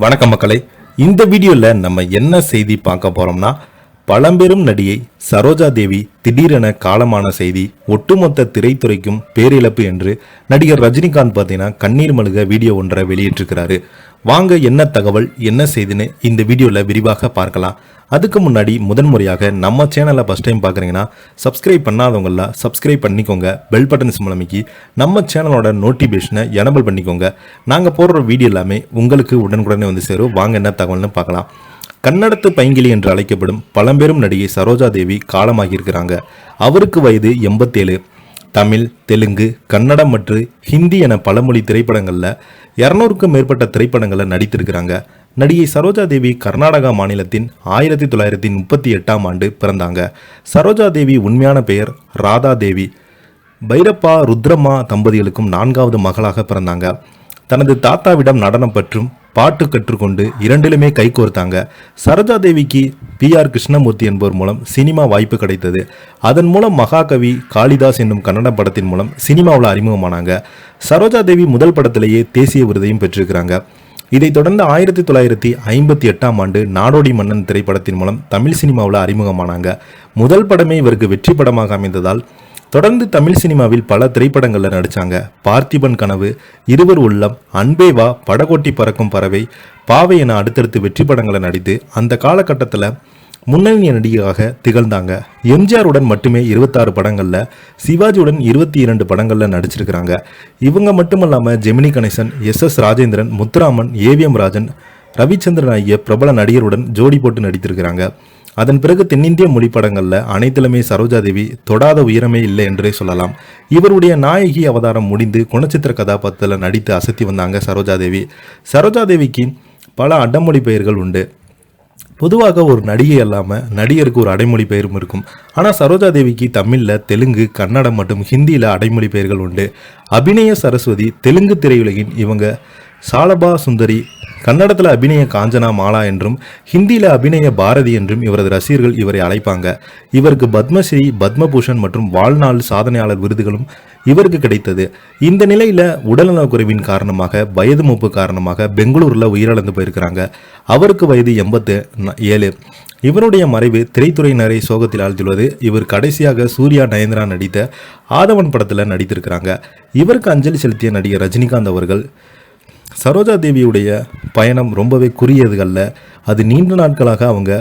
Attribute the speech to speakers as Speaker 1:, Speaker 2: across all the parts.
Speaker 1: வணக்கம் மக்களே, இந்த வீடியோல நம்ம என்ன செய்தி பார்க்க போறோம்னா, பழம்பெரும் நடிகை சரோஜா தேவி திடீரென காலமான செய்தி ஒட்டுமொத்த திரைத்துறைக்கும் பேரிழப்பு என்று நடிகர் ரஜினிகாந்த் பார்த்தீங்கன்னா கண்ணீர் மல்க வீடியோ ஒன்றை வெளியிட்டிருக்கிறாரு. வாங்க என்ன தகவல் என்ன செய்தின்னு இந்த வீடியோல விரிவாக பார்க்கலாம். அதுக்கு முன்னாடி முதன்முறையாக நம்ம சேனலை ஃபர்ஸ்ட் டைம் பார்க்குறீங்கன்னா சப்ஸ்கிரைப் பண்ணாதவங்கள சப்ஸ்கிரைப் பண்ணிக்கோங்க. பெல் பட்டன் மூலமிக்கி நம்ம சேனலோட நோட்டிஃபிகேஷனை எனபிள் பண்ணிக்கோங்க. நாங்கள் போடுற வீடியோ எல்லாமே உங்களுக்கு உடனுக்குடனே வந்து சேரும். வாங்க என்ன தகவல்னு பார்க்கலாம். கன்னடத்து பைங்கிலி என்று அழைக்கப்படும் பழம்பெரும் நடிகை சரோஜா தேவி காலமாகியிருக்கிறாங்க. அவருக்கு வயது 87. தமிழ், தெலுங்கு, கன்னடம் மற்றும் ஹிந்தி என பலமொழி திரைப்படங்களில் 200க்கும் மேற்பட்ட திரைப்படங்களில் நடித்திருக்கிறாங்க. நடிகை சரோஜா தேவி கர்நாடகா மாநிலத்தின் 1938ஆம் ஆண்டு பிறந்தாங்க. சரோஜா தேவி உண்மையான பெயர் ராதா தேவி. பைரப்பா ருத்ரம்மா தம்பதிகளுக்கும் 4வது மகளாக பிறந்தாங்க. தனது தாத்தாவிடம் நடனம் பற்றும் பாட்டு கற்றுக்கொண்டு இரண்டிலுமே கைகோர்த்தாங்க. சரோஜா தேவிக்கு PR கிருஷ்ணமூர்த்தி என்பவர் மூலம் சினிமா வாய்ப்பு கிடைத்தது. அதன் மூலம் மகாகவி காளிதாஸ் என்னும் கன்னட படத்தின் மூலம் சினிமாவில் அறிமுகமானாங்க. சரோஜா தேவி முதல் படத்திலேயே தேசிய விருதையும் பெற்றிருக்கிறாங்க. இதைத் தொடர்ந்து 1958ஆம் ஆண்டு நாடோடி மன்னன் திரைப்படத்தின் மூலம் தமிழ் சினிமாவில் அறிமுகமானாங்க. முதல் படமே இவருக்கு வெற்றி படமாக அமைந்ததால் தொடர்ந்து தமிழ் சினிமாவில் பல திரைப்படங்களில் நடித்தாங்க. பார்த்திபன் கனவு, இருவர் உள்ளம், அன்பேவா, படகோட்டி பறக்கும் பறவை, பாவை என அடுத்தடுத்து வெற்றி படங்களை நடித்து அந்த காலகட்டத்தில் முன்னணி நடிகையாக திகழ்ந்தாங்க. எம்ஜிஆருடன் மட்டுமே 26 படங்களில், சிவாஜியுடன் 22 படங்களில் நடிச்சிருக்கிறாங்க. இவங்க மட்டுமல்லாமல் ஜெமினி கணேசன், SS ராஜேந்திரன், முத்துராமன், AVM ராஜன், ரவிச்சந்திரன் ஆகிய பிரபல நடிகருடன் ஜோடி போட்டு நடித்திருக்கிறாங்க. அதன் பிறகு தென்னிந்திய மொழி படங்களில் அனைத்திலுமே சரோஜா தேவி தொடாத உயரமே இல்லை என்றே சொல்லலாம். இவருடைய நாயகி அவதாரம் முடிந்து குணச்சித்திர கதாபாத்திரத்தில் நடித்து அசத்தி வந்தாங்க சரோஜா தேவி. சரோஜா தேவிக்கு பல அடமொழி பெயர்கள் உண்டு. பொதுவாக ஒரு நடிகை இல்லாமல் நடிகருக்கு ஒரு அடைமொழி பெயரும் இருக்கும். ஆனால் சரோஜா தேவிக்கு தமிழில், தெலுங்கு, கன்னடம் மற்றும் ஹிந்தியில் அடைமொழி பெயர்கள் உண்டு. அபிநய சரஸ்வதி தெலுங்கு திரையுலகின் இவங்க, சாலபா சுந்தரி கன்னடத்தில் அபிநய காஞ்சனா மாலா என்றும், ஹிந்தியில் அபிநய பாரதி என்றும் இவரது ரசிகர்கள் இவரை அழைப்பாங்க. இவருக்கு பத்மஸ்ரீ, பத்மபூஷன் மற்றும் வாழ்நாள் சாதனையாளர் விருதுகளும் இவருக்கு கிடைத்தது. இந்த நிலையில் உடல்நலக்குறைவின் காரணமாக, வயது மூப்பு காரணமாக பெங்களூரில் உயிரிழந்து போயிருக்கிறாங்க. அவருக்கு வயது 87. இவருடைய மறைவு திரைத்துறையினரை சோகத்தில் ஆழ்த்தியுள்ளது. இவர் கடைசியாக சூர்யா, நயன்தாரா நடித்த ஆதவன் படத்தில் நடித்திருக்கிறாங்க. இவருக்கு அஞ்சலி செலுத்திய நடிகர் ரஜினிகாந்த் அவர்கள், சரோஜா தேவியுடைய பயணம் ரொம்பவே குறுகியதுகள்ல, அது நீண்ட நாட்களாக அவங்க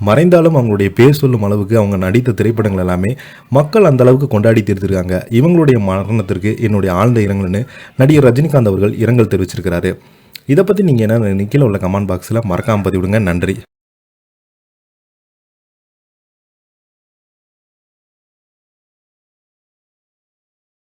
Speaker 1: மறைந்தாலும் அவங்களுடைய பேர் சொல்லும் அளவுக்கு அவங்க நடித்த திரைப்படங்கள் எல்லாமே மக்கள் அந்த அளவுக்கு கொண்டாடி தீர்த்திருக்காங்க. இவங்களுடைய மரணத்திற்கு என்னுடைய ஆழ்ந்த இரங்கல்னு நடிகர் ரஜினிகாந்த் அவர்கள் இரங்கல் தெரிவிச்சிருக்கிறாரு. இதை பற்றி நீங்கள் என்ன கீழே உள்ள கமெண்ட் பாக்ஸில் மறக்காமல் பதிவிடுங்க. நன்றி.